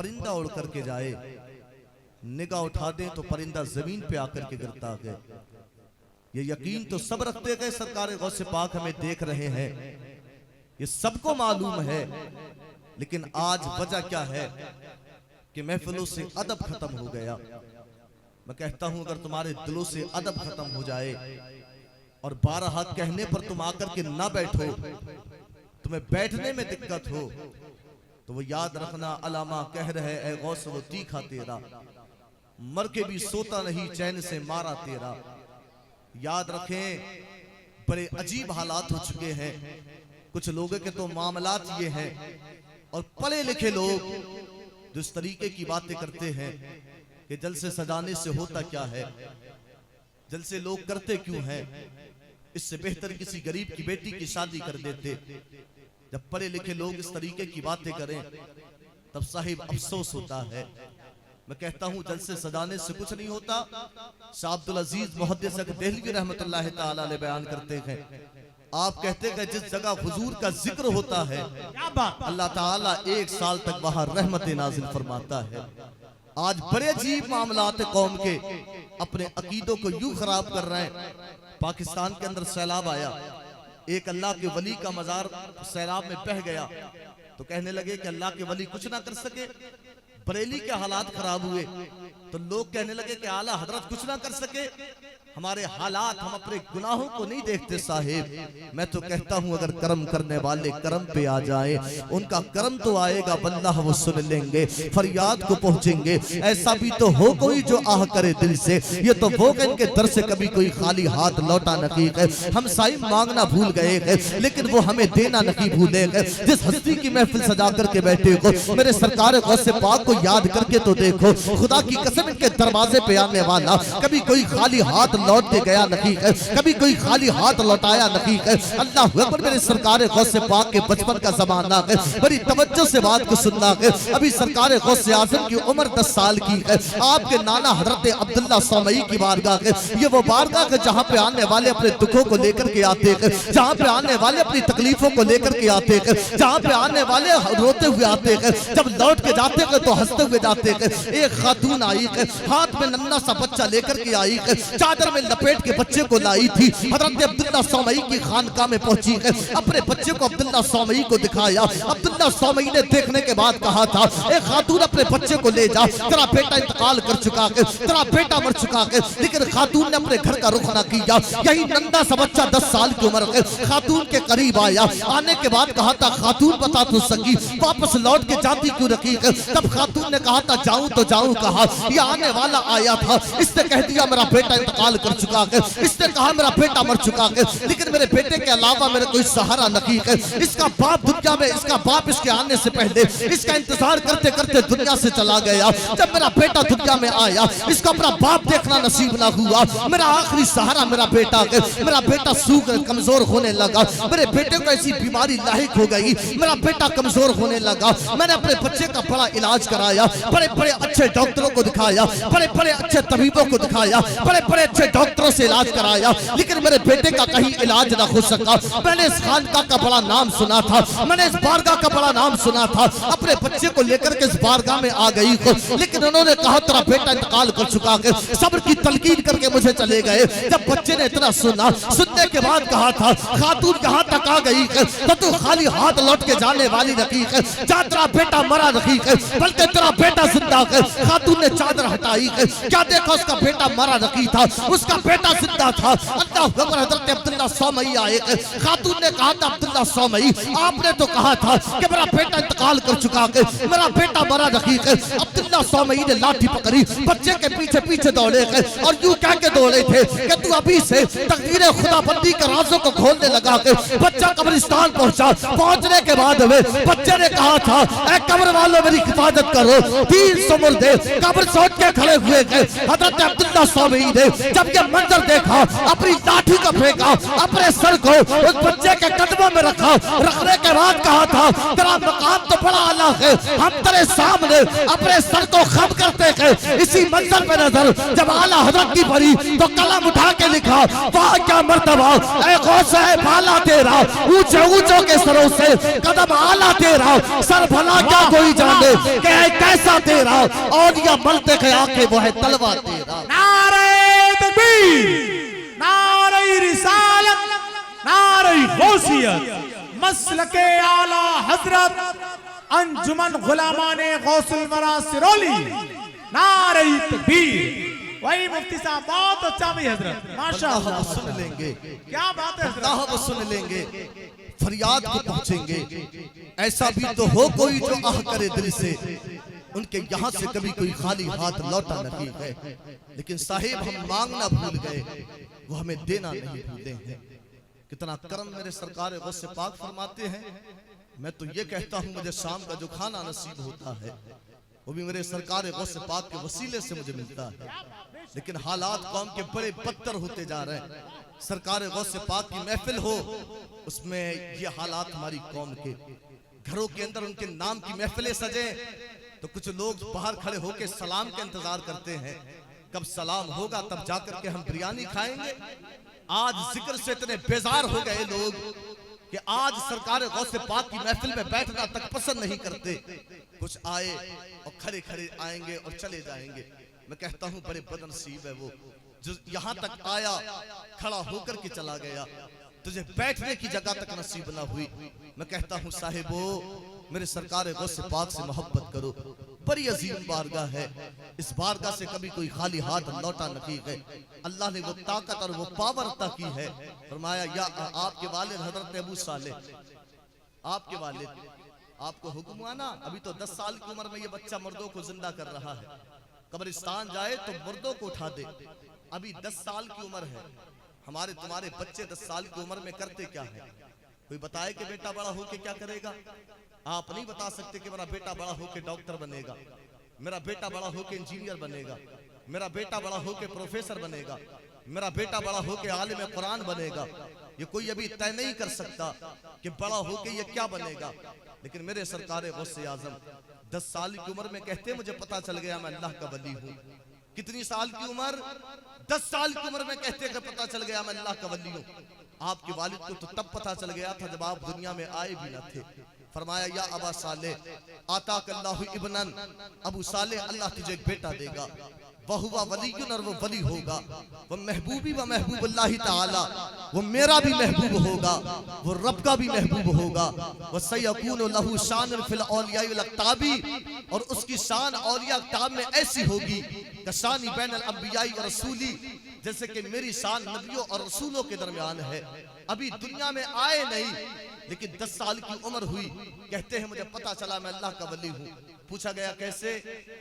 परिंदा उड़ करके जाए, निगाह उठा दे तो परिंदा जमीन पे आकर के गिरता है। ये यकीन तो सब रखते गए, सरकार गौसे पाक हमें देख रहे हैं, ये सबको मालूम है। लेकिन आज वजह क्या है कि महफिलों से अदब खत्म हो गया। मैं कहता हूं अगर तुम्हारे दिलों से अदब खत्म हो जाए और 12 हाथ कहने पर तुम आकर के ना बैठो, तुम्हें बैठने में दिक्कत हो, तो वो याद रखना अलामा कह रहे ऐ गौस वो तीखा तेरा, मर के भी सोता नहीं चैन से मारा तेरा। याद रखें बड़े अजीब हालात हो चुके हैं। कुछ लोगों के तो मामलात ये हैं, और पढ़े लिखे लोग जो इस तरीके की बातें करते हैं कि जलसे सजाने से होता क्या है, जलसे लोग करते क्यों हैं, इससे बेहतर किसी गरीब की बेटी की शादी कर देते। जब पढ़े लिखे लोग इस तरीके की बातें करें तब साहिब अफसोस होता है। मैं कहता हूं जलसे सजाने से कुछ नहीं होता। शाह अब्दुल अजीज मुहद्दिस देहलवी रहमतुल्लाह ताला अलैह बयान करते हैं, आप कहते हैं जिस जगह हुजूर का जिक्र होता है अल्लाह ताला 1 साल तक वहां रहमत नाजिल फरमाता है। आज बड़े अजीब मामलात कौम के अपने अकीदों को यूं खराब कर रहे हैं। पाकिस्तान के अंदर सैलाब आया, एक अल्लाह के वली का मजार सैलाब में बह गया, तो कहने लगे कि अल्लाह के वली कुछ ना कर सके। बरेली के हालात खराब हुए तो लोग कहने लगे कि आला हजरत कुछ ना कर सके। हमारे हालात, हम अपने गुनाहों को नहीं देखते साहिब। मैं तो कहता हूं अगर कर्म करने वाले कर्म पे आ जाए, उनका कर्म तो आएगा, वल्लाह वो सुन लेंगे, फरियाद को पहुंचेंगे। ऐसा भी तो हो कोई जो आह करे दिल से, ये तो वो इनके दर से कभी कोई खाली हाथ लौटा नहीं है। हम साईं मांगना भूल गए हैं, लेकिन वो हमें देना नहीं भूले हैं। जिस हस्ती की महफिल सजा करके बैठे हो, मेरे सरकार गौसे पाक को याद करके तो देखो। खुदा की कसम इनके दरवाजे पे आने वाला कभी कोई खाली हाथ लौट के गया नहीं है, कभी कोई खाली हाथ लौटाया नहीं है। अल्लाह अकबर। मेरे सरकार गौसे पाक के बचपन का जमाना है, बड़ी तवज्जो से बात को सुनना है। अभी सरकार गौसे आजम की उम्र 10 साल की है। आपके नाना हजरत अब्दुल्ला सौमई की बारगाह है, ये वो बारगाह है जहाँ पे आने वाले अपने दुखों को लेकर के आते हैं, जहाँ पे आने वाले अपनी तकलीफों को लेकर के आते हैं, जहाँ पे आने वाले रोते हुए आते हैं, जब लौट के जाते हैं तो हंसते हुए जाते हैं। एक खातून आई है, हाथ में नन्ना सा बच्चा लेकर के आई है, चादर में लपेट के बच्चे को लाई थी। हजरत अब्दुल्ला सौमई की खानकाह में पहुंची है, अपने बच्चे को अब्दुल्ला सौमई को दिखाया। अब्दुल्ला सौमई ने देखने के बाद कहा था, एक खातून अपने बच्चे को ले जा, तेरा बेटा इंतकाल कर चुका है, तेरा बेटा मर चुका है। लेकिन खातून ने अपने घर का रुख न किया। यही नन्ना सा बच्चा 10 साल की उम्र है, खातून के करीब आया। आने के बाद कहा था, खातून बता तो सकी वापस लौट के जाती क्यों रखी है। तब खातून ने कहा था, जाऊं तो जाऊं कहा, ये आने वाला आया था, इसने कह दिया मेरा बेटा इंतकाल कर चुका है, इसने कहा मेरा बेटा मर चुका है, लेकिन मेरे बेटे के अलावा मेरे कोई सहारा नहीं है। इसका बाप दुनिया में, इसका बाप इसके आने से पहले इसका इंतजार करते करते दुनिया से चला गया। जब मेरा बेटा दुनिया में आया, इसका अपना बाप देखना नसीब ना हुआ। मेरा आखिरी सहारा मेरा बेटा है। मेरा बेटा सूख कमजोर होने लगा, मेरे बेटे को ऐसी बीमारी लाहिक हो गई, मेरा बेटा कमजोर होने लगा। मैंने अपने बच्चे का बड़ा इलाज कराया, बड़े बड़े अच्छे डॉक्टरों को दिखाया, बड़े बड़े अच्छे तबीबों को दिखाया, बड़े बड़े अच्छे डॉक्टरों से इलाज कराया, लेकिन मेरे बेटे का कहीं इलाज ना हो सका। मैंने इस खानकाह का बड़ा नाम सुना था, मैंने इस बारगाह का बड़ा नाम सुना था। अपने बच्चे को लेकर के इस बारगाह में आ गई, लेकिन उन्होंने कहा तेरा बेटा इंतकाल कर चुका है। सब्र की तलकीन करके मुझे चले गए। जब बच्चे ने इतना सुना, सुनने के बाद कहा था, खातून यहाँ तक आ गई है तो तू खाली हाथ लौट के जाने वाली नहीं है। जा, तेरा बेटा मरा नहीं है, बल्कि तेरा बेटा जिंदा है। खातून ने चादर हटाई है, क्या देखा उसका बेटा मरा नहीं था, उसका बेटा जिंदा था। अल्लाह अकबर। हजरत अब्दुल्ला सौमई आए, खातून ने कहा था, अब्दुल्ला सौमई आपने तो कहा था कि मेरा बेटा इंतकाल कर चुका है, मेरा बेटा मरा नहीं है। अब्दुल्ला सौमई ने लाठी पकड़ी, बच्चे के पीछे पीछे दौड़े गए और यूं कह के दौड़े थे कि तू अभी से तकदीर खुदाबंदी के राजों को खोलने लगा है। बच्चा कब्रिस्तान पहुंचा, पहुंचने के बाद बच्चे ने कहा था, ऐ कब्र वालों मेरी हिफाजत करो, 300 मुर्दे कब्र सोच के खड़े हुए थे। हजरत अब्दुल्ला सौमई ने जब ये मंजर देखा, अपनी लाठी को फेंका, अपने सर को उस बच्चे के कदमों में रखा। रखने के बाद कहा था, तेरा मकाम तो बड़ा आला है, हम तेरे सामने अपने सर को खम करते हैं। इसी मंजर पे नजर जब आला हजरत की पड़ी तो कलम उठा के लिखा, वाह क्या मर्तबा ऐ गौसे बाला तेरा, ऊंचे ऊंचों के सरों से कदम आला तेरा, सर भला क्या कोई जाने कि है कैसा तेरा, औलिया मरते के आके वो है तलवा तेरा। नारे तकबीर, नारे रिसालत, नारे गौसियत, मसलके आला हजरत अंजुमन गुलामाने गौसुल वरा सिरोली, नारे तकबीर। वही मुफ्ती साहब बहुत अच्छा भी हजरत, माशाअल्लाह। सुन लेंगे, क्या बात है हजरत, वो सुन लेंगे, फरियाद को पहुंचेंगे। ऐसा भी तो हो कोई जो आह करे दिल से, उनके यहाँ से कभी कोई खाली हाथ लौटा नहीं है। लेकिन साहिब हम मांगना भूल गए, वो हमें देना नहीं भूले हैं। कितना करम मेरे सरकार गौसे पाक फरमाते हैं। मैं तो ये कहता हूँ मुझे शाम का जो खाना नसीब होता है वो भी मेरे सरकार गौसे पाक के वसीले से मुझे मिलता है। लेकिन हालात कौम के बड़े बदतर होते जा रहे हैं। सरकार गौसे पाक की महफिल हो, उसमें ये हालात हमारी कौम के घरों के अंदर उनके नाम की महफिलें सजे तो कुछ लोग बाहर खड़े होकर सलाम के इंतजार करते हैं, कब सलाम होगा तब जाकर के हम बिरयानी खाएंगे। आज जिक्र से इतने बेजार हो गए लोग कि आज सरकार गौसे पाक की महफिल में बैठना तक पसंद नहीं करते। कुछ आए और खड़े खड़े आएंगे और चले जाएंगे। मैं कहता हूं बड़े बदनसीब है वो जो यहां तक आया, खड़ा होकर के चला गया, तुझे बैठने की जगह तक नसीब ना हुई। मैं कहता हूं साहिबो मेरे सरकार गौसे पाक से मोहब्बत करो, बड़ी अजीम बारगाह है। इस बारगाह से कभी कोई खाली हाथ लौटा नहीं है। अल्लाह ने वो ताकत और वो पावर अता की है। फरमाया या आपके वालिद हजरत अबू साले, आपके वालिद, आपको हुक्म हुआ ना, अभी तो 10 साल की उम्र में ये बच्चा मुर्दों को जिंदा कर रहा है। कब्रिस्तान जाए तो मुर्दों को उठा दे। अभी 10 साल की उम्र है। हमारे तुम्हारे बच्चे 10 साल की उम्र में करते क्या है? कोई बताए कि बेटा बड़ा होके क्या करेगा? आप नहीं बता सकते कि मेरा बेटा बड़ा होके डॉक्टर बनेगा, मेरा बेटा बड़ा होके इंजीनियर बनेगा, मेरा बेटा बड़ा होके प्रोफेसर बनेगा, मेरा बेटा बड़ा होके आलिम कुरान बनेगा। ये कोई अभी तय नहीं कर सकता कि बड़ा होके ये क्या बनेगा। लेकिन मेरे सरकार गौसे आजम 10 साल की उम्र में कहते मुझे पता चल गया मैं अल्लाह का वली हूँ। कितनी साल की उम्र? 10 साल की उम्र में कहते कि पता चल गया मैं अल्लाह का वली हूँ। आपके वालिद को तो तब पता चल गया था जब आप दुनिया में आए भी न थे। फरमाया या अबा साले आता कल्लाहु इब्नन, अबू साले अल्लाह तुझे एक बेटा देगा, वहुवा वलीयुन, और वो वली होगा, वो महबूबी व महबूबुल्लाह ताला, वो मेरा भी महबूब होगा, वो रब का भी महबूब होगा। वो सयकूनु लहू शान फिल औलिया वल अक्ताबी, और उसकी शान औलिया अक्ताब में ऐसी होगी कशानी बैनल अंबिया व रसूली, जैसे कि मेरी शान नबियों और रसूलों के दरमियान है। अभी दुनिया में आए नहीं लेकिन 10 साल की उम्र हुई, कहते हैं मुझे पता चला मैं अल्लाह का वली हूँ। पूछा गया कैसे?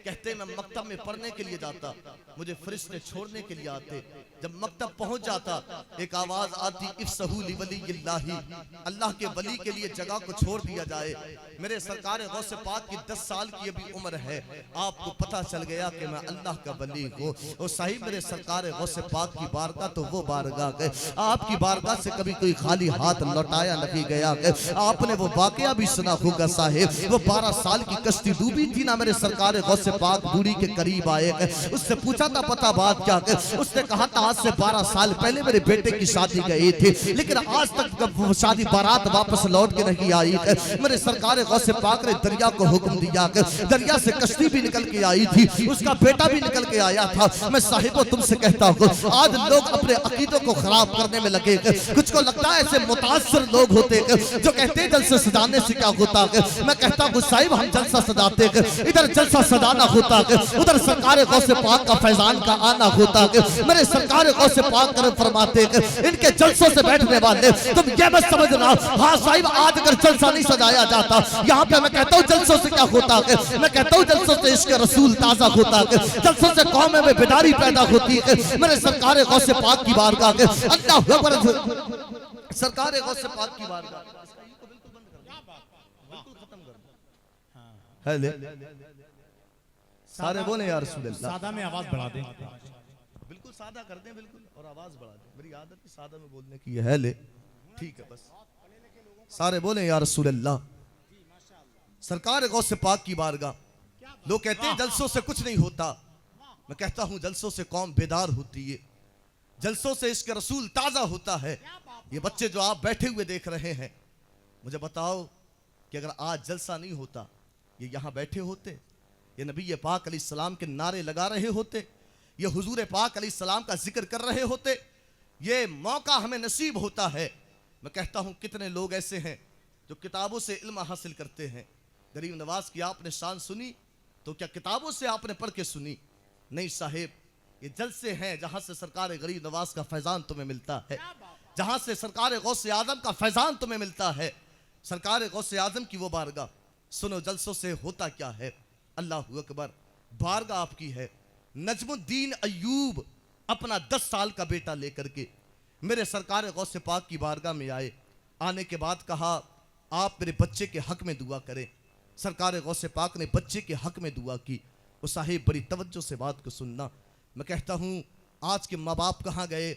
कहते मैं मकतब में पढ़ने के लिए जाता, मुझे फरिश्ते छोड़ने के लिए आते। जब मकतब पहुंच जाता एक आवाज आती इफ्सहू लिवलिय्लाही, अल्लाह के वली के लिए जगह को छोड़ दिया जाए। मेरे सरकार गौसे पाक की 10 साल की अभी उम्र है, आपको पता चल गया कि मैं अल्लाह का वली हूँ। और सही मेरे सरकार गौसे पाक की बारगाह तो वो बारगाह है, आपकी बारगाह से कभी कोई खाली हाथ लौटाया नहीं गया। आपने वो वाकया भी सुना होगा साहिब, वो 12 साल की कश्ती डूबी थी ना, मेरे सरकार गौसे पाक बूढ़ी के करीब आए, उससे पूछा था पता बात क्या है? उसने कहा था आज से 12 साल पहले मेरे बेटे की शादी गई थी, लेकिन आज तक वो शादी बारात वापस लौट के नहीं आई। मेरे सरकार गौसे पाक ने दरिया को हुक्म दिया, दरिया से कश्ती भी निकल के आई थी, उसका बेटा भी निकल के आया था। मैं साहिबो तुमसे कहता हूँ आज लोग अपने अकीदों को खराब करने में लगे। कुछ को लगता है ऐसे मुतासर लोग होते जो कहते हैं जलसा सजाने से क्या होता है। मैं कहता हूँ साहिब हम जलसा सजाते हैं, इधर जलसा सजाना होता है, उधर सरकार गौसे पाक का फैजान का आना होता है। मेरे सरकार गौसे पाक कर फरमाते हैं इनके जलसों से बैठने वाले तुम ये मत समझना हाँ साहिब आज अगर जलसा नहीं सजाया जाता, यहाँ पे मैं कहता हूँ जलसों से क्या होता है? मैं कहता हूँ जलसों से इश्क रसूल ताजा होता है, जलसों से कौम में बेदारी पैदा होती है। मेरे सरकार गौसे पाक की बारगाह के अल्लाह अकबर, सरकार गौसे पाक की बारगाह है। सारे बोले यार रसूल अल्लाह, सादा में आवाज बढ़ा दें, बिल्कुल सादा कर दें बिल्कुल, और आवाज बढ़ा दें। मेरी आदत है सादा में बोलने की है। ले ठीक है बस सारे बोले यार रसूल अल्लाह। सरकार गौसे पाक की बारगाह, लोग कहते हैं जलसों से कुछ नहीं होता, मैं कहता हूं जलसों से कौम बेदार होती है, जलसों से इश्क रसूल ताजा होता है। ये बच्चे जो आप बैठे हुए देख रहे हैं, मुझे बताओ कि अगर आज जलसा नहीं होता ये यहां बैठे होते? ये नबी पाक अलैहिस्सलाम के नारे लगा रहे होते, ये हुजूर पाक अलैहिस्सलाम का जिक्र कर रहे होते, ये मौका हमें नसीब होता है। मैं कहता हूँ कितने लोग ऐसे हैं जो किताबों से इल्म हासिल करते हैं। गरीब नवाज की आपने शान सुनी तो क्या किताबों से आपने पढ़ के सुनी? नहीं साहेब, ये जलसे हैं जहां से सरकार गरीब नवाज का फैजान तुम्हें मिलता है, जहां से सरकार गौसे आजम का फैजान तुम्हें मिलता है। सरकार गौसे आजम की वो बारगाह, सुनो जलसों से होता क्या है। अल्लाह अकबर, बारगाह आपकी है। नजमुद्दीन अय्यूब अपना 10 साल का बेटा लेकर के मेरे सरकार गौसे पाक की बारगाह में आए। आने के बाद कहा आप मेरे बच्चे के हक में दुआ करें। सरकार गौसे पाक ने बच्चे के हक में दुआ की। वो साहिब बड़ी तवज्जो से बात को सुनना। मैं कहता हूँ आज के माँ बाप कहाँ गए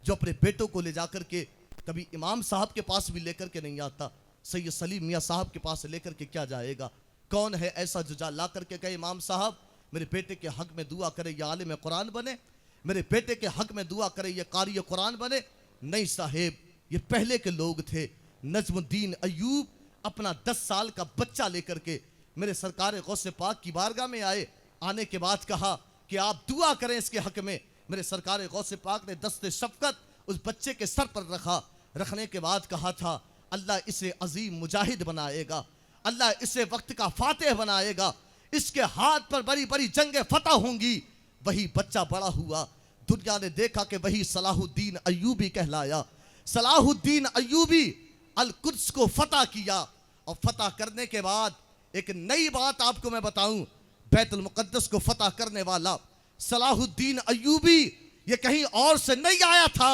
जो अपने बेटों को ले जाकर के कभी इमाम साहब के पास भी लेकर के नहीं आता, सैयद सलीम मियाँ साहब के पास लेकर के क्या जाएगा? कौन है ऐसा जो जा ला करके कहे इमाम साहब मेरे बेटे के हक में दुआ करे ये आलिम कुरान बने, मेरे बेटे के हक में दुआ करे ये कारी कुरान बने? नहीं साहेब, ये पहले के लोग थे। नजमुद्दीन अय्यूब अपना 10 साल का बच्चा लेकर के मेरे सरकार गौसे पाक की बारगाह में आए। आने के बाद कहा कि आप दुआ करें इसके हक में। मेरे सरकार गौसे पाक ने दस्ते शफकत उस बच्चे के सर पर रखा। रखने के बाद कहा था अल्लाह इसे अजीम मुजाहिद बनाएगा, अल्लाह इसे वक्त का फातेह बनाएगा, इसके हाथ पर बड़ी बड़ी जंगें फतह होंगी। वही बच्चा बड़ा हुआ, दुनिया ने देखा कि वही सलाहुद्दीन अय्यूबी कहलाया। सलाहुद्दीन अय्यूबी अल कुद्स को फतह किया और फतह करने के बाद एक नई बात आपको मैं बताऊं, बैतुल मुक़द्दस को फतह करने वाला सलाहुद्दीन अय्यूबी ये कहीं और से नहीं आया था,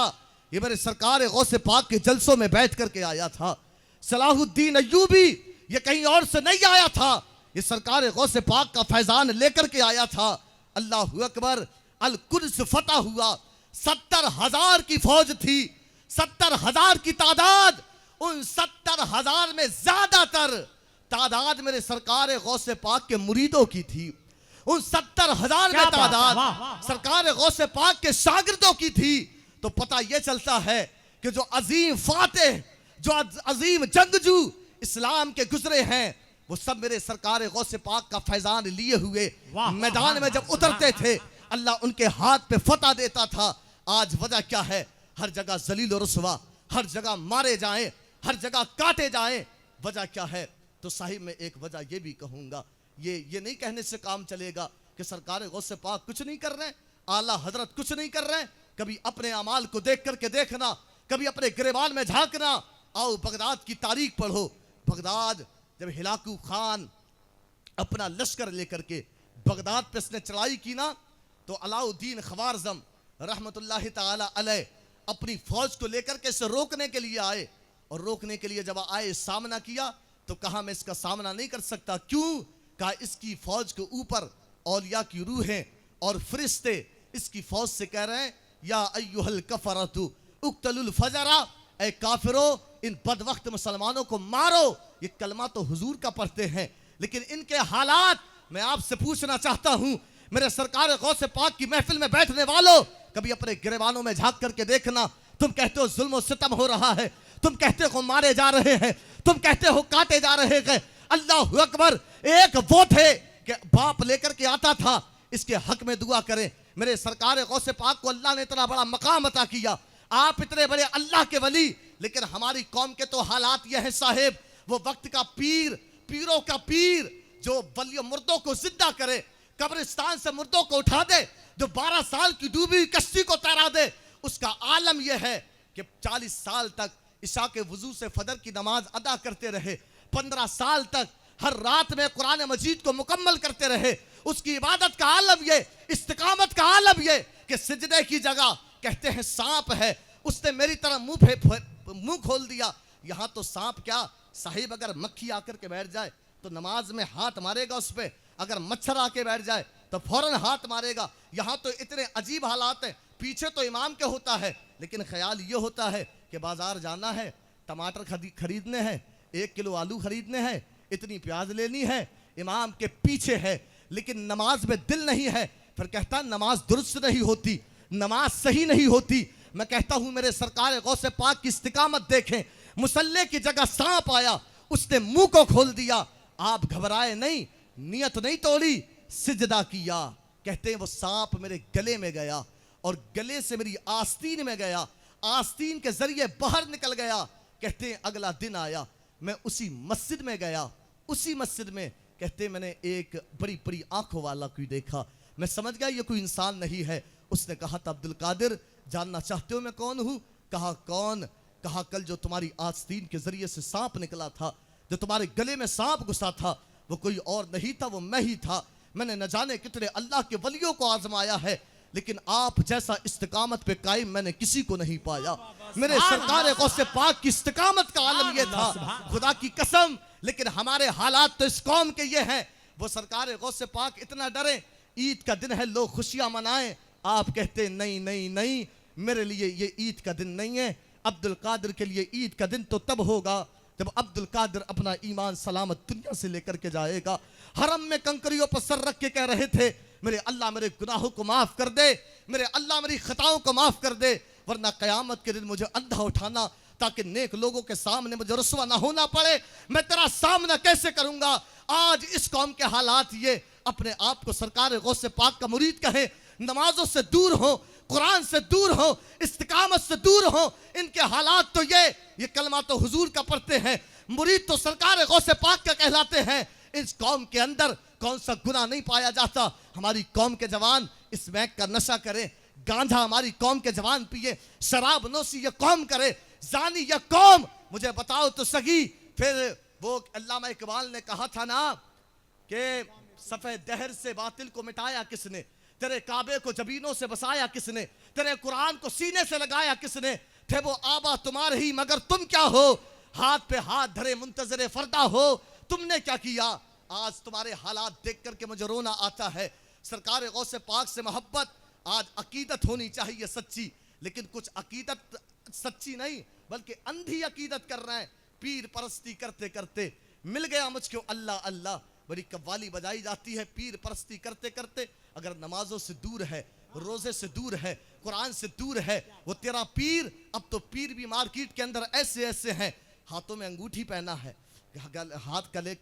ये मेरे सरकार गौसे पाक के जलसों में बैठ करके आया था। सलाहुद्दीन अय्यूबी ये कहीं और से नहीं आया था, ये सरकार गौसे पाक का फैजान लेकर के आया था। अल्लाह अकबर, अल कुद्स फतह हुआ। 70,000 की फौज थी, 70,000 की तादाद। उन 70,000 में ज्यादातर तादाद मेरे सरकार गौसे पाक के मुरीदों की थी। उन 70,000 में तादाद सरकार गौसे पाक के शागिर्दों की थी। तो पता यह चलता है कि जो अजीम फातेह, जो अजीम जंगजू इस्लाम के गुजरे हैं, वो सब मेरे सरकार गौसे पाक का फैजान लिए हुए मैदान में जब उतरते थे अल्लाह उनके हाथ पे फतह देता था। आज वजह क्या है? हर जगह जलील और रुसवा, हर जगह मारे जाएं, हर जगह काटे जाएं। वजह क्या है? तो साहिब मैं एक वजह ये भी कहूँगा, ये नहीं कहने से काम चलेगा कि सरकार गौसे पाक कुछ नहीं कर रहे हैं, आला हजरत कुछ नहीं कर रहे हैं। कभी अपने अमाल को देख करके देखना, कभी अपने गिरेबान में झांकना। आओ बगदाद की तारीख पढ़ो। बगदाद जब हिलाकू खान अपना लश्कर लेकर के बगदाद पे इसने चढ़ाई की ना, तो अलाउद्दीन ख्वारज़म रहमतुल्लाहि ताला अलैह अपनी फौज को लेकर के इसे रोकने के लिए आए। और रोकने के लिए जब आए, सामना किया तो कहा मैं इसका सामना नहीं कर सकता। क्यों? कहा इसकी फौज के ऊपर औलिया की रूहें और फरिश्ते इसकी फौज से कह रहे हैं या अय्युहल कफरतु उक्तलुल फजरा, ए काफिरो इन बदवक्त मुसलमानों को मारो। ये कलमा तो हुजूर का पढ़ते हैं, लेकिन इनके हालात मैं आपसे पूछना चाहता हूं। मेरे सरकार गौसे पाक की महफिल में बैठने वालों, कभी अपने गिरेबानों में झांक करके देखना। तुम कहते हो जुल्म और सितम हो रहा है, तुम कहते हो मारे जा रहे हैं, तुम कहते हो काटे जा रहे हैं। अल्लाह अकबर, एक वो थे कि बाप लेकर के आता था इसके हक में दुआ करें। मेरे सरकार गौसे पाक को अल्लाह ने इतना बड़ा मकाम अता किया। आप इतने बड़े अल्लाह के वली, लेकिन हमारी कौम के तो हालात यह है साहेब, वो वक्त का पीर, पीरों का पीर जो वलियों मुर्दों को जिंदा करे, कब्रिस्तान से मुर्दों को उठा दे, जो 12 साल की डूबी हुई कश्ती को तैरा दे, उसका आलम यह है कि 40 साल तक इशा के वजू से फजर की नमाज अदा करते रहे, 15 साल तक हर रात में कुरान मजीद को मुकम्मल करते रहे। उसकी इबादत का आलम ये, इस्तिकामत का आलम ये कि सिजदे की जगह कहते हैं सांप है, उसने मेरी तरह मुंह खोल दिया। यहां तो सांप क्या साहिब, अगर मक्खी आकर के बैठ जाए तो नमाज में हाथ मारेगा उस पर, अगर मच्छर आके बैठ जाए तो फौरन हाथ मारेगा। यहां तो इतने अजीब हालात हैं। पीछे तो इमाम के होता है, लेकिन ख्याल ये होता है कि बाजार जाना है, टमाटर खरीदने हैं, 1 किलो आलू खरीदने हैं, इतनी प्याज लेनी है, इमाम के पीछे है, लेकिन नमाज में दिल नहीं है। फिर कहता नमाज दुरुस्त नहीं होती, नमाज सही नहीं होती। मैं कहता हूं मेरे सरकार गौसे पाक की इस्तिकामत देखें। मुसल्ले की जगह सांप आया, उसने मुंह को खोल दिया। आप घबराए नहीं, नियत नहीं तोड़ी, सिजदा किया। कहते हैं वो सांप मेरे गले में गया और गले से मेरी आस्तीन में गया, आस्तीन के जरिए बाहर निकल गया। कहते हैं अगला दिन आया, मैं उसी मस्जिद में गया, उसी मस्जिद में कहते हैं मैंने एक बड़ी बड़ी आंखों वाला कोई देखा। मैं समझ गया ये कोई इंसान नहीं है। उसने कहा था अब्दुल कादिर जानना चाहते हो मैं कौन हूं? कहा कौन? कहा कल जो तुम्हारी आस्तीन के जरिए से सांप निकला था, जो तुम्हारे गले में सांप घुसा था, वो कोई और नहीं था, वो मैं ही था। मैंने न जाने कितने अल्लाह के वलियों को आजमाया है, लेकिन आप जैसा इस्तिकामत पे कायम मैंने किसी को नहीं पाया। मेरे सरकार गौसे पाक की इस्तिकामत का आलम ये था, खुदा की कसम। लेकिन हमारे हालात तो इस कौम के ये हैं, वो सरकार गौसे पाक इतना डरे, ईद का दिन है लोग खुशियां मनाएं, आप कहते नहीं नहीं नहीं, मेरे लिए ये ईद का दिन नहीं है। अब्दुल कादिर के लिए ईद का दिन तो तब होगा जब अब्दुल कादिर अपना ईमान सलामत दुनिया से लेकर के जाएगा। हरम में कंकरियों पर सर रख के कह रहे थे मेरे अल्लाह मेरे गुनाहों को माफ कर दे, मेरे अल्लाह मेरी खताओं को माफ कर दे, वरना कयामत के दिन मुझे अंधा उठाना ताकि नेक लोगों के सामने मुझे रुस्वा ना होना पड़े। मैं तेरा सामना कैसे करूंगा? आज इस कौम के हालात ये, अपने आप को सरकार गौसे पाक का मुरीद कहे, नमाजों से दूर हो, कुरान से दूर हो, इस्तिकामत से दूर हो। इनके हालात तो ये कलमा तो हुजूर का पढ़ते हैं, मुरीद तो सरकार गौसे पाक का कहलाते हैं। इस कौम के अंदर कौन सा गुनाह नहीं पाया जाता? हमारी कौम के जवान स्मैक का नशा करें, गांजा हमारी कौम के जवान पिए, शराब नोशी ये कौम करे, जानी ये कौम, मुझे बताओ तो सही। फिर वो अल्लामा इकबाल ने कहा था ना कि सफेद दहर से बातिल को मिटाया किसने, तेरे काबे को जबीनों से बसाया किसने, तेरे कुरान को सीने से लगाया किसने, थे वो आबा तुम्हारे ही मगर तुम क्या हो, हाथ पे हाथ धरे मुंतजरे फरदा हो, तुमने क्या किया? आज तुम्हारे हालात देख करके मुझे रोना आता है। सरकार गौसे पाक से मोहब्बत, आज अकीदत होनी चाहिए सच्ची, लेकिन कुछ अकीदत सच्ची नहीं बल्कि अंधी अकीदत कर रहे हैं। पीर परस्ती करते करते मिल गया मुझको अल्लाह अल्लाह, बड़ी कव्वाली बजाई जाती है। पीर परस्ती करते करते अगर नमाजों से दूर है, रोजे से दूर है, कुरान से दूर है, वो तेरा पीर। अब तो पीर भी मार्केट के अंदर ऐसे ऐसे हैं, हाथों में अंगूठी पहना है, हाथ कले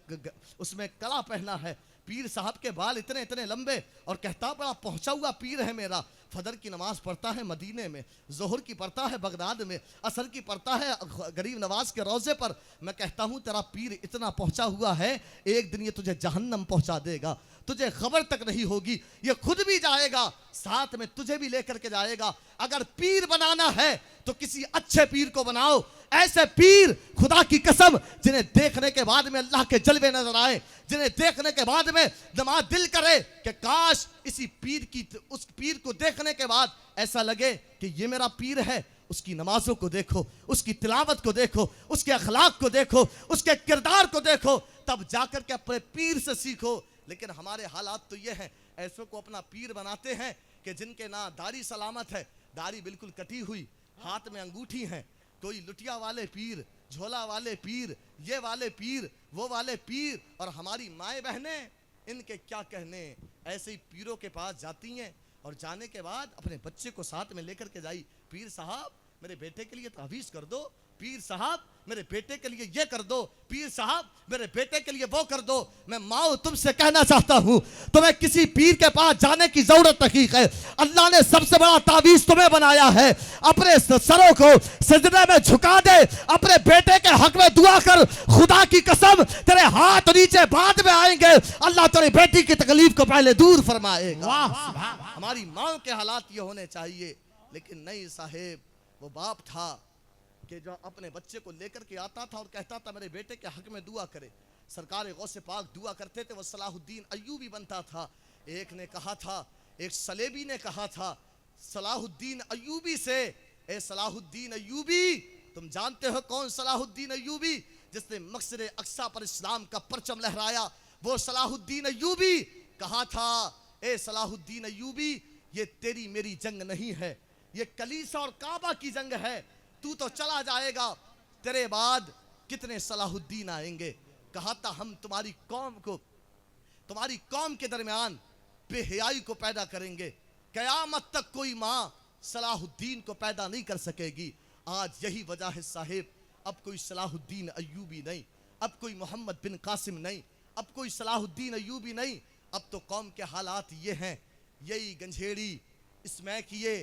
उसमें कड़ा पहना है, पीर साहब के बाल इतने इतने लंबे, और कहता बड़ा पहुंचा हुआ पीर है मेरा। फजर की नमाज पढ़ता है मदीने में, जोहर की पढ़ता है बगदाद में, असर की पढ़ता है गरीब नवाज के रोजे पर। मैं कहता हूं तेरा पीर इतना पहुंचा हुआ है, एक दिन ये तुझे जहन्नम पहुंचा देगा, तुझे खबर तक नहीं होगी, ये खुद भी जाएगा, साथ में तुझे भी लेकर के जाएगा। अगर पीर बनाना है तो किसी अच्छे पीर को बनाओ, ऐसे पीर खुदा की कसम जिन्हें देखने के बाद में अल्लाह के जलवे नजर आए, जिन्हें देखने के बाद में दिमाग दिल करे कि काश इसी पीर की, उस पीर को देखने के बाद ऐसा लगे कि ये मेरा पीर है। उसकी नमाजों को देखो, उसकी तिलावत को देखो, उसके अखलाक को देखो, उसके किरदार को देखो, तब जाकर के अपने पीर से सीखो। लेकिन हमारे हालात तो ये हैं, ऐसों को अपना पीर बनाते हैं कि जिनके ना दाढ़ी सलामत है, दाढ़ी बिल्कुल कटी हुई, हाथ में अंगूठी है, कोई लुटिया वाले पीर, झोला वाले पीर, ये वाले पीर, वो वाले पीर। और हमारी माएँ बहनें, इनके क्या कहने, ऐसे ही पीरों के पास जाती हैं और जाने के बाद अपने बच्चे को साथ में लेकर के जाई, पीर साहब मेरे बेटे के लिए तावीज़ कर दो, पीर साहब मेरे बेटे के लिए ये कर दो, पीर साहब मेरे बेटे के लिए वो कर दो। मैं माओ तुमसे कहना चाहता हूं, तुम्हें किसी पीर के पास जाने की जरूरत नहीं है। अल्लाह ने सबसे बड़ा तावीज़ तुम्हें बनाया है, अपने सरों को सजदे में झुका दे, अपने बेटे के हक में दुआ कर, खुदा की कसम तेरे हाथ नीचे बाद में आएंगे, अल्लाह तेरी बेटी की तकलीफ को पहले दूर फरमाएगा। हमारी माँ के हालात ये होने चाहिए, लेकिन नहीं साहेब, वो बाप था कि जो अपने बच्चे को लेकर के आता था और कहता था मेरे बेटे के हक में दुआ करे। सरकार गौसे पाक दुआ करते थे, वो सलाहुद्दीन अय्यूबी बनता था। एक ने कहा था, एक सलेबी ने कहा था सलाहुद्दीन अय्यूबी से, ए सलाहुद्दीन अय्यूबी, तुम जानते हो कौन सलाहुद्दीन अय्यूबी जिसने मस्जिद अक्सा पर इस्लाम का परचम लहराया? वो सलाहुद्दीन अय्यूबी कहा था, ए सलाहुद्दीन अय्यूबी, ये तेरी मेरी जंग नहीं है, ये कलीसा और काबा की जंग है। तू तो चला जाएगा, तेरे बाद कितने सलाहुद्दीन आएंगे। कहा था हम तुम्हारी कौम के दरमियान बेहयाई को पैदा करेंगे, कयामत तक कोई माँ सलाहुद्दीन को पैदा नहीं कर सकेगी। आज यही वजह है साहिब, अब कोई सलाहुद्दीन अय्यूबी नहीं, अब कोई मोहम्मद बिन कासिम नहीं, अब कोई सलाहुद्दीन अय्यूबी नहीं, अब तो कौम के हालात ये हैं, यही गंजेड़ी इसमें किए,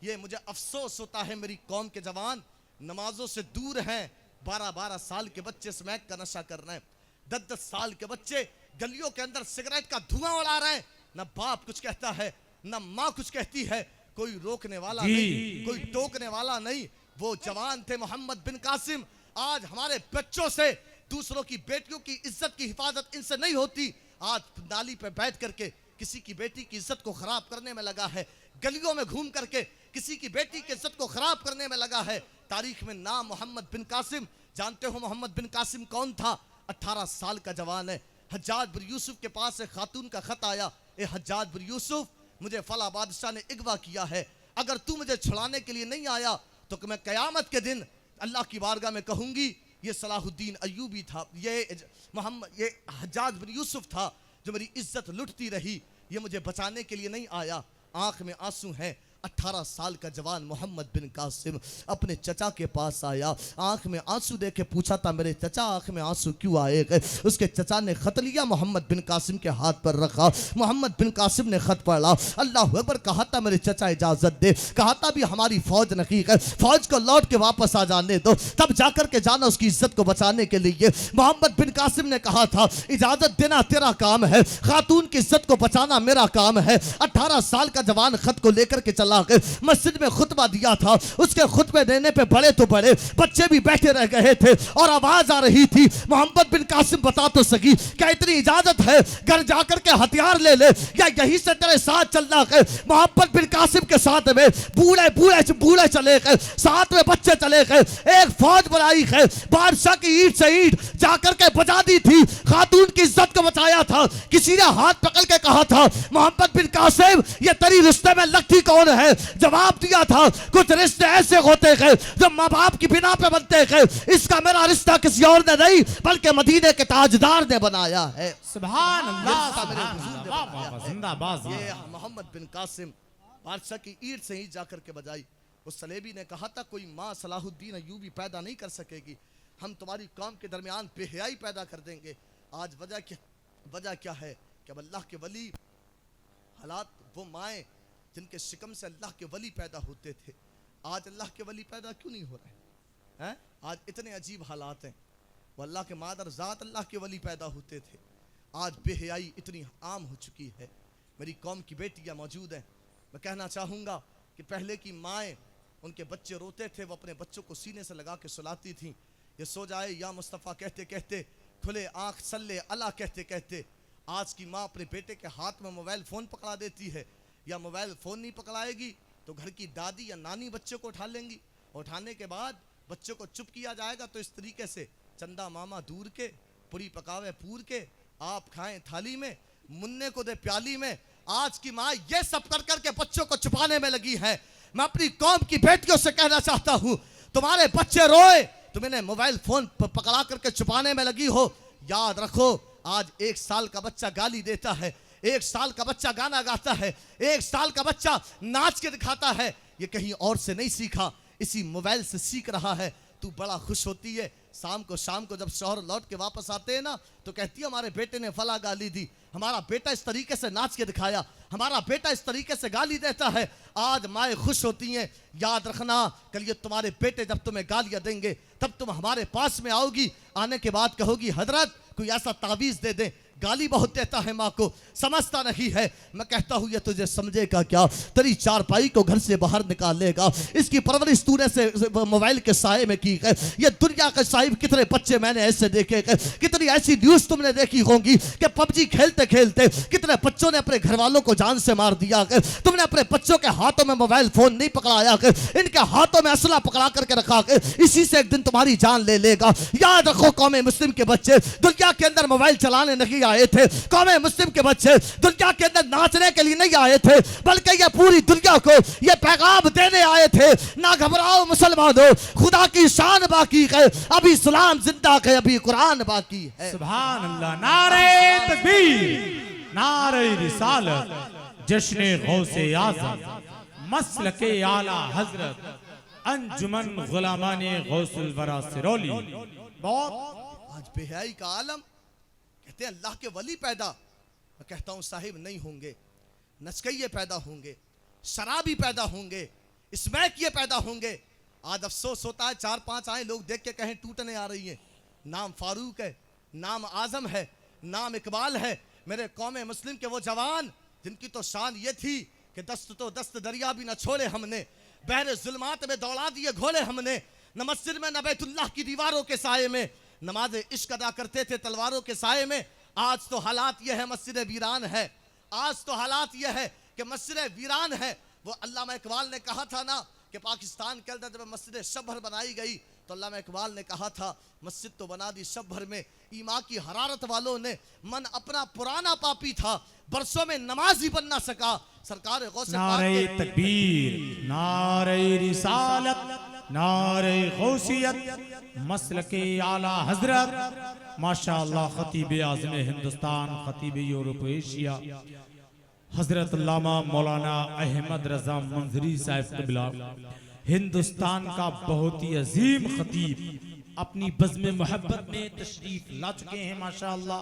ये मुझे अफसोस होता है मेरी कौम के जवान नमाजों से दूर हैं। 12-12 साल के बच्चे स्मैक का नशा कर रहे हैं, 10-10 साल के बच्चे गलियों के अंदर सिगरेट का धुआं उड़ा रहे हैं। न बाप कुछ कहता है, न माँ कुछ कहती है, कोई रोकने वाला नहीं, कोई टोकने वाला नहीं। वो जवान थे मोहम्मद बिन कासिम। आज हमारे बच्चों से दूसरों की बेटियों की इज्जत की हिफाजत इनसे नहीं होती। आज नाली पे बैठ करके किसी की बेटी की इज्जत को खराब करने में लगा है, गलियों में घूम करके किसी की बेटी की इज्जत को खराब करने में लगा है। तारीख में नाम मोहम्मद बिन कासिम, जानते हो मोहम्मद बिन कासिम कौन था? 18 साल का जवान है। हज्जाज बिन यूसुफ के पास एक खातून का खत आया, ए हज्जाज बिन यूसुफ, मुझे फला बादशाह ने इगवा किया है, अगर तू मुझे छुड़ाने के लिए नहीं आया तो मैं कयामत के दिन अल्लाह की बारगाह में कहूंगी ये सलाहुद्दीन अय्यूबी था, ये हज्जाज बिन यूसुफ था जो मेरी इज्जत लुटती रही, ये मुझे बचाने के लिए नहीं आया। आंख में आंसू हैं। 18 साल का जवान मोहम्मद बिन कासिम अपने चचा के पास आया, आंख में आंसू देखे पूछा था मेरे चचा आंख में आंसू क्यों आए गए? उसके चचा ने खत लिया, मोहम्मद बिन कासिम के हाथ पर रखा। मोहम्मद बिन कासिम ने खत पढ़ा, अल्लाह अकबर कहा था मेरे चचा इजाजत दे, कहा था भी हमारी फौज नकीक है, फौज को लौट के वापस आ जाने दो, तब जाकर के जाना उसकी इज्जत को बचाने के लिए। मोहम्मद बिन कासिम ने कहा था इजाजत देना तेरा काम है, खातून की इज्जत को बचाना मेरा काम है। 18 साल का जवान खत को लेकर के मस्जिद में खुतबा दिया था। उसके खुतबे देने पे बड़े तो बड़े बच्चे भी बैठे रह गए थे और आवाज आ रही थी, मोहम्मद बिन कासिम बता तो सकी क्या इतनी इजाजत है घर जाकर के हथियार ले ले या यहीं से तेरे साथ चलना है? मोहम्मद बिन कासिम के साथ में बूढ़े बूढ़े बूढ़े चले गए, साथ में बच्चे चले गए, एक फौज बनाई है, बादशाह की ईंट से ईंट जाकर के बजा दी थी, खातून की इज्जत को बचाया था। किसी ने हाथ पकड़ के कहा था मोहम्मद बिन कासिम ये तेरी रिश्ते में लगती कौन है? जवाब दिया था कुछ रिश्ते ऐसे होते हैं जो माँ बाप की बिना पे बनते हैं, इसका मेरा रिश्ता किसी और ने नहीं बल्कि मदीने के ताजदार ने बनाया है। सुभान अल्लाह, जिंदाबाद। ये मोहम्मद बिन कासिम बादशाह की ईंट से ही जाकर के बजाई। उस सलेबी ने कहा था कोई माँ सलाहुद्दीन अय्यूबी पैदा नहीं कर सकेगी, हम तुम्हारी कौम के दरमियान बेहयाई पैदा कर देंगे। आज वजह क्या है कि अब अल्लाह के वली हालात, वो माएँ जिनके शिकम से अल्लाह के वली पैदा होते थे, आज अल्लाह के वली पैदा क्यों नहीं हो रहे हैं? आज इतने अजीब हालात हैं। वो अल्लाह के मादर ज़ात अल्लाह के वली पैदा होते थे, आज बेहयाई इतनी आम हो चुकी है। मेरी कौम की बेटियां मौजूद हैं, मैं कहना चाहूँगा कि पहले की माएँ उनके बच्चे रोते थे, वो अपने बच्चों को सीने से लगा के सुलाती थीं, ये सो जाए या मुस्तफ़ा कहते कहते, खुले आँख सल्ले अला कहते कहते। आज की माँ अपने बेटे के हाथ में मोबाइल फ़ोन पकड़ा देती है, या मोबाइल फ़ोन नहीं पकड़ाएगी तो घर की दादी या नानी बच्चे को उठा लेंगी, उठाने के बाद बच्चे को चुप किया जाएगा तो इस तरीके से चंदा मामा दूर के, पूरी पकावे पूर के, आप खाएं थाली में, मुन्ने को दे प्याली में। आज की माँ ये सब कर कर के बच्चों को छुपाने में लगी है। मैं अपनी कौम की बेटियों से कहना चाहता हूँ, तुम्हारे बच्चे रोए तुम इन्हें मोबाइल फ़ोन पकड़ा करके छुपाने में लगी हो। याद रखो आज 1 साल का बच्चा गाली देता है, 1 साल का बच्चा गाना गाता है, 1 साल का बच्चा नाच के दिखाता है, ये कहीं और से नहीं सीखा, इसी मोबाइल से सीख रहा है। तू बड़ा खुश होती है शाम को जब शौहर लौट के वापस आते हैं ना तो कहती है हमारे बेटे ने फला गाली दी, हमारा बेटा इस तरीके से नाच के दिखाया, हमारा बेटा इस तरीके से गाली देता है। आज माएँ खुश होती हैं। याद रखना कल ये तुम्हारे बेटे जब तुम्हें गालियाँ देंगे तब तुम हमारे पास में आओगी, आने के बाद कहोगी हजरत कोई ऐसा तावीज़ दे दे, गाली बहुत देता है माँ को, समझता नहीं है। मैं कहता हूँ ये तुझे समझेगा क्या, तेरी चारपाई को घर से बाहर निकालेगा। इसकी परवरिश तूने से मोबाइल के साए में की है। ये दुनिया के साहिब कितने बच्चे मैंने ऐसे देखे हैं, कितनी ऐसी न्यूज़ तुमने देखी होंगी कि पबजी खेलते खेलते कितने बच्चों ने अपने घर वालों को जान से मार दिया है। तुमने अपने बच्चों के हाथों में मोबाइल फ़ोन नहीं पकड़ाया है, इनके हाथों में असला पकड़ा करके रखा है, इसी से एक दिन तुम्हारी जान ले लेगा। याद रखो कौम मुस्लिम के बच्चे दुनिया के अंदर मोबाइल चलाने नहीं आए थे, कौम मुस्लिम के बच्चे दुनिया के अंदर नाचने के लिए नहीं आए थे, बल्कि ये पूरी दुनिया को ये पैगाम देने आए थे, ना घबराओ मुसलमानों, खुदा की शान बाकी है, अभी इस्लाम जिंदा है, अभी कुरान बाकी है। सुभान अल्लाह, नारे तकबीर, नारे रिसालत, जश्न गौसे आज़म, मसलके आला हजरत, अंजुमन गुलामाने गौसुल वरा सिरोली। बहुत आज बेहयाई का आलम, कहते हैं अल्लाह के वली पैदा, मैं कहता हूँ साहिब नहीं होंगे, नचकइये पैदा होंगे, शराबी पैदा होंगे, स्मैकिये पैदा होंगे। आज अफसोस होता है 4-5 आए लोग देख के कहें टूटने आ रही हैं। नाम फारूक है, नाम आजम है, नाम इकबाल है। मेरे कौम मुस्लिम के वो जवान जिनकी तो शान ये थी कि दस्त तो दस्त दरिया भी न छोड़े हमने, बहरे जुल्मात में दौड़ा दिए घोड़े हमने, न मस्जिद में न बैतुल्लाह की दीवारों के साये में, नमाज इश्क अदा करते थे तलवारों के साये में। आज तो हालात ये है मस्जिद वीरान है, आज तो हालात ये है कि मस्जिद वीरान है। वो अल्लामा इकबाल ने कहा था ना कि पाकिस्तान के अंदर जब मस्जिद शब बनाई गई तो अल्लामा इकबाल ने कहा था मस्जिद तो बना दी शब भर में, ईमा की हरारत वालों ने मन अपना पुराना पापी था, बरसों में नमाज ही बन ना सका। सरकार गौसे नारे तकबीर, नारे रिसालत, नारे गौसियत, मसलके आला हजरत माशाअल्लाह खतीब आज़म हिंदुस्तान, खतीब यूरोप एशिया हजरत अल्लामा मौलाना अहमद रजा मंजरी साहब क़िबला, हिंदुस्तान का बहुत ही अजीम खतीब अपनी बज़्म मोहब्बत में तशरीफ ला चुके हैं माशाअल्लाह।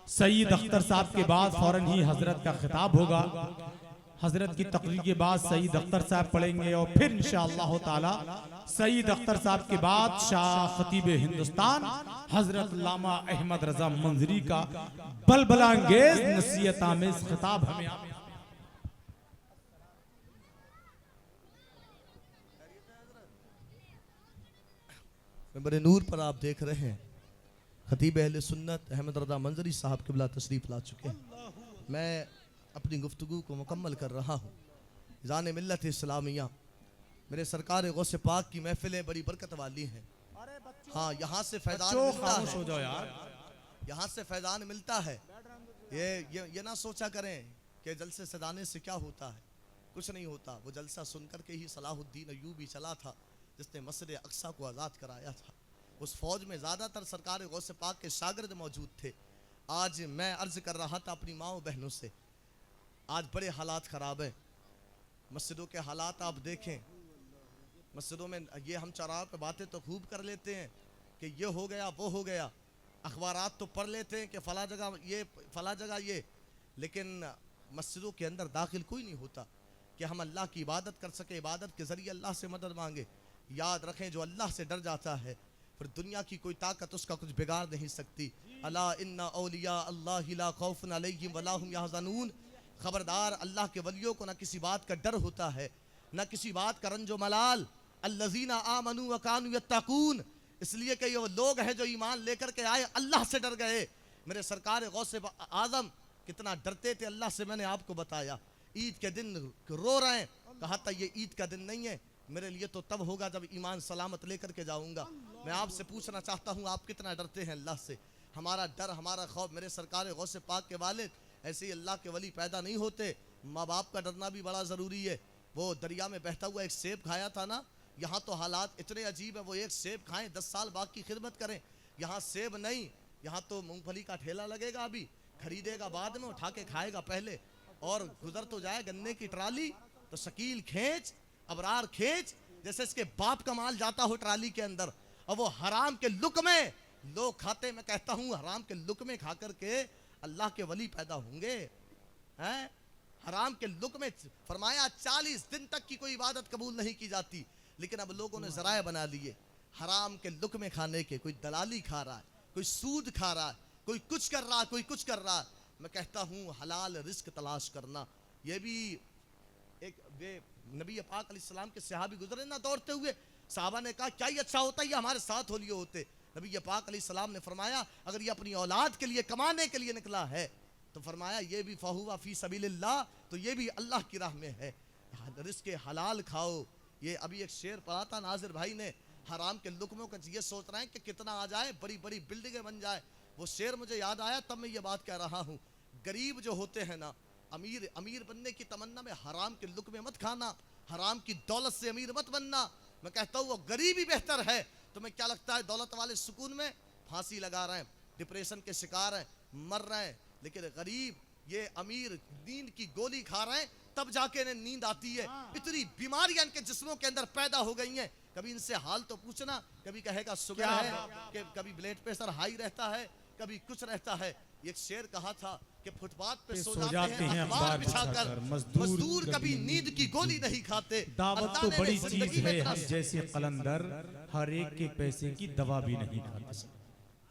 सईद अख्तर साहब के बाद फौरन ही हजरत का खिताब होगा। हजरत की तकरीर के बाद सईद अख्तर साहब पढ़ेंगे और फिर इंशाअल्लाह ताला सईद अख्तर साहब के बाद शाह खतीब हिंदुस्तान हजरत अल्लामा अहमद रजा मंजरी का बलबलांगेज नसीहत आमेज खिताब हमें मेरे नूर पर आप देख रहे हैं खतीब अहले सुन्नत अहमद रजा मंजरी साहब क़िबला तशरीफ ला चुके हैं। मैं अपनी गुफ्तगू को मुकम्मल कर रहा हूँ। जान मिल्लत इस्लामिया मेरे सरकार गौसे पाक की महफिलें बड़ी बरकत वाली हैं। हाँ, यहाँ से फैज़ान मिलता है, हो जाओ यार, यहाँ से फैज़ान मिलता है। ये ना सोचा करें कि जलसे सजाने से क्या होता है, कुछ नहीं होता। वो जलसा सुन कर के ही सलाहुद्दीन अय्यूबी चला था जिसने मस्जिद अक्सा को आज़ाद कराया था। उस फौज में ज़्यादातर सरकार गौसे पाक के शागिर्द मौजूद थे। आज मैं अर्ज़ कर रहा था अपनी माओ बहनों से, आज बड़े हालात ख़राब हैं। मस्जिदों के हालात आप देखें, मस्जिदों में ये हम चौराहों पे बातें तो खूब कर लेते हैं कि ये हो गया वो हो गया, अखबारात तो पढ़ लेते हैं कि फ़ला जगह ये फ़ला जगह ये, लेकिन मस्जिदों के अंदर दाखिल कोई नहीं होता कि हम अल्लाह की इबादत कर सके, इबादत के ज़रिए अल्लाह से मदद मांगे। याद रखें जो अल्लाह से डर जाता है फिर दुनिया की कोई ताकत उसका कुछ बिगाड़ नहीं सकती। अला इन्ना औलिया अल्लाह ला खौफुन अलैहिम वला हुम यहज़नून, खबरदार अल्लाह के वलियों को ना किसी बात का डर होता है, ना किसी बात का रंजो मलाल। अल्लज़ीना आमनू व कानू यत्तकून, इसलिए कि ये लोग हैं जो ईमान लेकर के आए, अल्लाह से डर गए। मेरे सरकार गौसे आज़म कितना डरते थे अल्लाह से, मैंने आपको बताया। ईद के दिन रो रहे हैं, कहा था ये ईद का दिन नहीं है मेरे लिए, तो तब होगा जब ईमान सलामत लेकर के जाऊंगा। मैं आपसे पूछना चाहता हूँ आप कितना डरते हैं अल्लाह से? हमारा डर, हमारा खौफ, मेरे सरकार गौसे पाक के वालिद ऐसे ही अल्लाह के वली पैदा नहीं होते। माँ बाप का डरना भी बड़ा ज़रूरी है। वो दरिया में बहता हुआ एक सेब खाया था ना, यहाँ तो हालात इतने अजीब है, वो एक सेब खाएं 10 साल बाग की खिदमत करें। यहाँ सेब नहीं, यहाँ तो मूंगफली का ठेला लगेगा, अभी खरीदेगा बाद में, उठा के खाएगा पहले। और गुजर तो जाए गन्ने की ट्राली तो शकील खींच, अबरार खींच, जैसे इसके बाप का माल जाता हो ट्राली के अंदर। और वो हराम के लुक़मे लोग खाते, मैं कहता हूँ हराम के लुक़मे खा करके अल्लाह के वली पैदा होंगे हैं? हराम के लुक़मे, फरमाया 40 दिन तक की कोई इबादत कबूल नहीं की जाती, लेकिन अब लोगों ने ज़राए बना लिए हराम के लुक़मे खाने के। कोई दलाली खा रहा है, कोई सूद खा रहा है, कोई कुछ कर रहा है, कोई कुछ कर रहा है। मैं कहता हूँ हलाल रिस्क तलाश करना, ये भी एक वे नबी पाक अलैहिस्सलाम के सहाबी गुजरे ना दौड़ते हुए, साहबा ने कहा क्या ही अच्छा होता ये हमारे साथ हो लिए होते। नबी पाक अलैहिस्सलाम ने फरमाया अगर ये अपनी औलाद के लिए कमाने के लिए निकला है तो फरमाया ये भी फहुवा फी सबीलिल्लाह, तो ये भी अल्लाह की राह में है। रिस्क हलाल खाओ। ये अभी एक शेर पढ़ा था नाजिर भाई ने, हराम के लुक़मों का ये सोच रहे हैं कि कितना आ जाए, बड़ी बड़ी बिल्डिंगें बन जाए। वो शेर मुझे याद आया तब मैं ये बात कह रहा हूँ। गरीब जो होते हैं ना, अमीर बनने की तमन्ना में हराम के लुक़मे मत खाना, हराम की दौलत से अमीर मत बनना। मैं कहता हूँ वो गरीबी बेहतर है। तुम्हें क्या लगता है दौलत वाले सुकून में फांसी लगा रहे हैं, डिप्रेशन के शिकार हैं, मर रहे हैं, लेकिन गरीब ये अमीर नींद की गोली खा रहे हैं तब जाके इन्हें नींद आती है। इतनी बीमारियां इनके जिस्मों के अंदर पैदा हो गई हैं। कभी इनसे हाल तो पूछना, कभी कहेगा शुगर है, कि कभी ब्लड प्रेशर हाई रहता है, कभी कुछ रहता है। एक शेर कहा था कि फुटपाथ पे पे सो जाते हैं अखबार बिछाकर, मजदूर कभी नींद की गोली नहीं खाते। दावत तो बड़ी चीज है, हम जैसे कलंदर हर एक के पैसे की दवा भी नहीं खाते।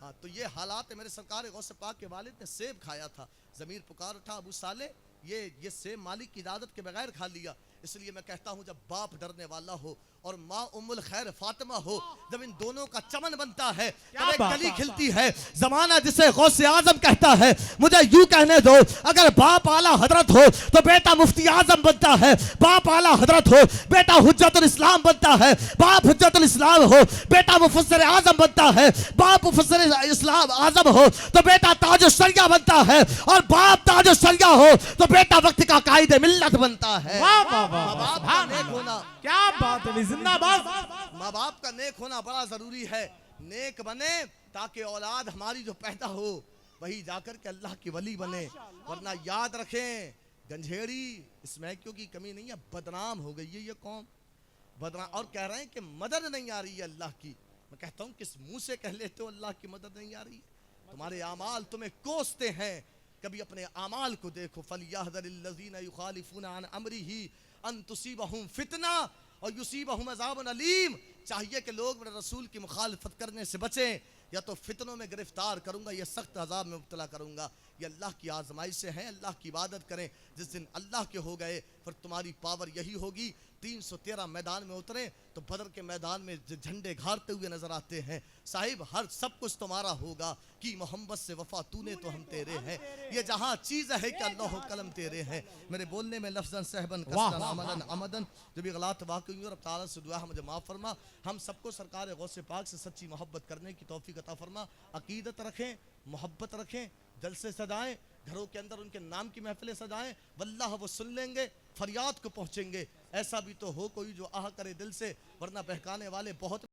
हाँ, तो ये हालात है। मेरे सरकार गौसे पाक के वालिद ने सेब खाया था, ज़मीर पुकार उठा, अबू साले ये सेब मालिक की इजाजत के बगैर खा लिया। इसलिए मैं कहता हूँ जब बाप डरने वाला हो और माँ उम्मुल खैर फातिमा हो, जब इन दोनों का चमन बनता है तब एक कली खिलती है। जमाना जिसे गौसे आजम कहता है, मुझे यूं कहने दो, अगर बाप आला हजरत हो तो बेटा मुफ्ती आजम बनता है, बाप आला हजरत हो बेटा हुज्जतुल इस्लाम बनता है, बाप हुज्जतुल इस्लाम हो बेटा मुफस्सिर आजम बनता है, बाप मुफस्सिर इस्लाम आजम हो तो बेटा ताज शरिया बनता है, और बाप ताज शरिया हो तो बेटा वक्त का कायदे मिल्लत बनता है। माँ बाप का नेक होना, क्या बात है, जिंदाबाद। माँ बाप का नेक होना बड़ा जरूरी है। नेक बने ताकि औलाद हमारी जो पैदा हो वही जाकर के अल्लाह की वली बने। वरना याद रखें, गंजेड़ी इसमें क्योंकि कमी नहीं है, बदनाम हो गई है ये कौम, बदनाम। और कह रहे हैं कि मदद नहीं आ रही है अल्लाह की। मैं कहता हूँ किस मुंह से कह लेते हो अल्लाह की मदद नहीं आ रही है? तुम्हारे आमाल तुम्हें कोसते हैं। कभी अपने आमाल को देखो। फलियहज़रिल्लज़ीना युखालिफूना अन अमरिही अन तुसीबहुम फितना और युसीबहुम अज़ाबुन अलीम। चाहिए कि लोग मेरे रसूल की मुखालफत करने से बचें, या तो फितनों में गिरफ्तार करूंगा, या सख्त अजाब में मुब्तला करूंगा। ये अल्लाह की आजमाइश से हैं। अल्लाह की इबादत करें। जिस दिन अल्लाह के हो गए फिर तुम्हारी पावर यही होगी। 313 मैदान में उतरे तो बदर के मैदान में झंडे गाड़ते हुए नजर आते हैं। साहिब हर सब कुछ तुम्हारा होगा कि मोहम्मद से वफा तूने तो हम तेरे हैं। ये जहां चीज है कि अल्लाह कलम तेरे हैं। मेरे बोलने में लफ्ज़न सहबन कसरन अमलन अमदन जो भी गलत वाक़ई हुई, और अब ताला से दुआ है मुझे माफ़ फरमा। हम सबको सरकार गौसे पाक से सच्ची मोहब्बत करने की तौफीक अता फरमा। अकीदत रखें, मोहब्बत रखें, जलसे सजाएं, घरों के अंदर उनके नाम की महफिलें सजाएं। वल्लाह वो सुन लेंगे, फरियाद को पहुंचेंगे। ऐसा भी तो हो कोई जो आह करे दिल से, वरना बहकाने वाले बहुत